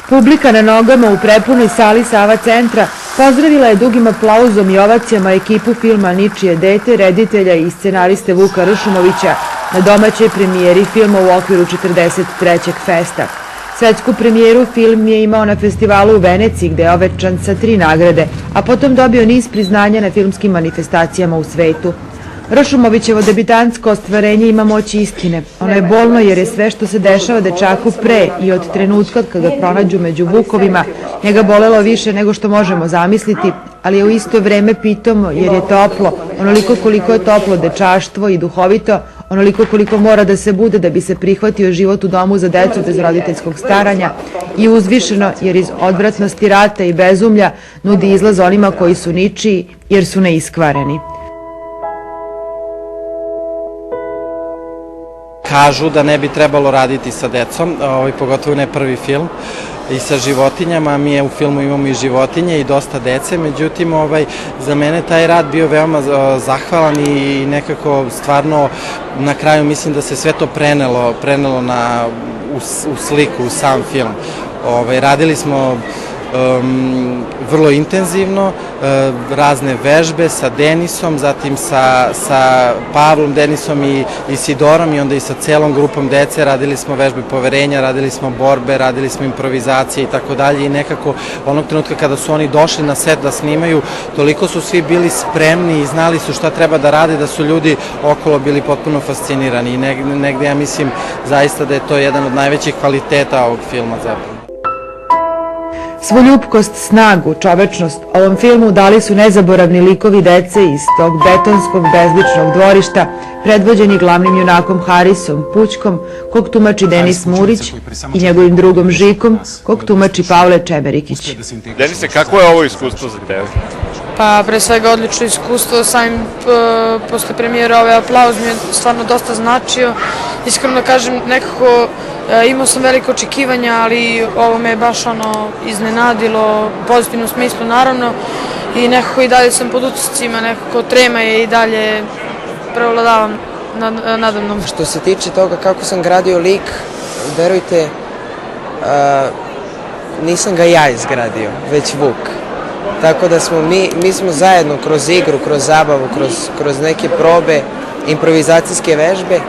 Publika na nogama u prepunoj sali Sava centra pozdravila je dugim aplauzom i ovacijama ekipu filma Ničije dete, reditelja i scenariste Vuka Ršumovića na domaćoj premijeri filma u okviru 43. festa. Svetsku premijeru film je imao na festivalu u Veneciji gde je ovečan sa 3 nagrade, a potom dobio niz priznanja na filmskim manifestacijama u svetu. Ršumovićevo debitantsko ostvarenje ima moć istine. Ono je bolno jer je sve što se dešava dečaku pre i od trenutka kad ga pronađu među vukovima njega bolelo više nego što možemo zamisliti, ali je u isto vreme pitomo jer je toplo, onoliko koliko je toplo dečaštvo i duhovito, onoliko koliko mora da se bude da bi se prihvatio život u domu za decu bez roditeljskog staranja i uzvišeno jer iz odvratnosti rata i bezumlja nudi izlaz onima koji su ničiji jer su neiskvareni. Kažu da ne bi trebalo raditi sa decom, pogotovo ne prvi film, i sa životinjama. Mi u filmu imamo i životinje i dosta dece, međutim za mene taj rad bio veoma zahvalan i nekako stvarno na kraju mislim da se sve to prenelo u sliku, u sam film. Radili smo vrlo intenzivno, razne vežbe sa Denisom, zatim sa Pavlom Denisom i Sidorom i onda i sa celom grupom dece. Radili smo vežbe poverenja, radili smo borbe, radili smo improvizacije i tako dalje i nekako onog trenutka kada su oni došli na set da snimaju, toliko su svi bili spremni i znali su šta treba da rade, da su ljudi okolo bili potpuno fascinirani i negde ja mislim zaista da je to jedan od najvećih kvaliteta ovog filma zapravo. Svu ljubkost, snagu, čovečnost ovom filmu dali su nezaboravni likovi dece iz tog betonskog bezličnog dvorišta, predvođeni glavnim junakom Harisom Pućkom, kog tumači Denis Murić, i njegovim drugom Žikom, kog tumači Pavle Čemerikić. Denise, kako je ovo iskustvo za tebe? Pa, pre svega odlično iskustvo, samim posle premijera ovaj aplauz mi je stvarno dosta značio. Iskreno kažem, nekako imao sam veliko očekivanja, ali ovo me je baš iznenadilo, u pozitivnom smislu naravno, i nekako i dalje sam pod utiscima, nekako trema je i dalje prevladavam nadamnom. Što se tiče toga kako sam gradio lik, verujte, nisam ga ja izgradio, već Vuk. Tako da mi smo zajedno kroz igru, kroz zabavu, kroz neke probe, improvizacijske vežbe,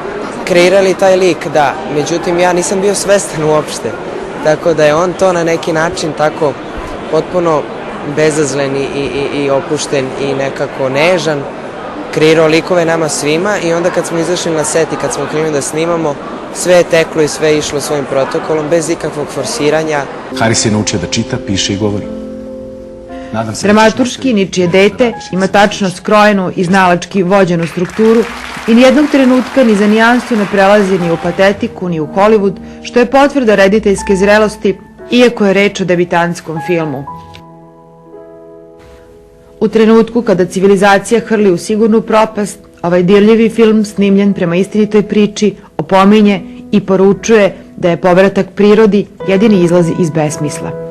kreirali taj lik, da. Međutim, ja nisam bio svestan uopšte. Tako da je on to na neki način tako potpuno bezazlen i opušten i nekako nežan, kreirao likove nama svima i onda kad smo izašli na set i kad smo krenuli da snimamo, sve je teklo i sve je išlo svojim protokolom, bez ikakvog forsiranja. Haris je naučio da čita, piše i govori. Dramaturški Ničije dete ima tačno skrojenu i znalački vođenu strukturu i nijednog trenutka ni za nijansu ne prelazi ni u patetiku, ni u Hollywood, što je potvrda rediteljske zrelosti, iako je reč o debitantskom filmu. U trenutku kada civilizacija hrli u sigurnu propast, ovaj dirljivi film, snimljen prema istinitoj priči, opominje i poručuje da je povratak prirodi jedini izlaz iz besmisla.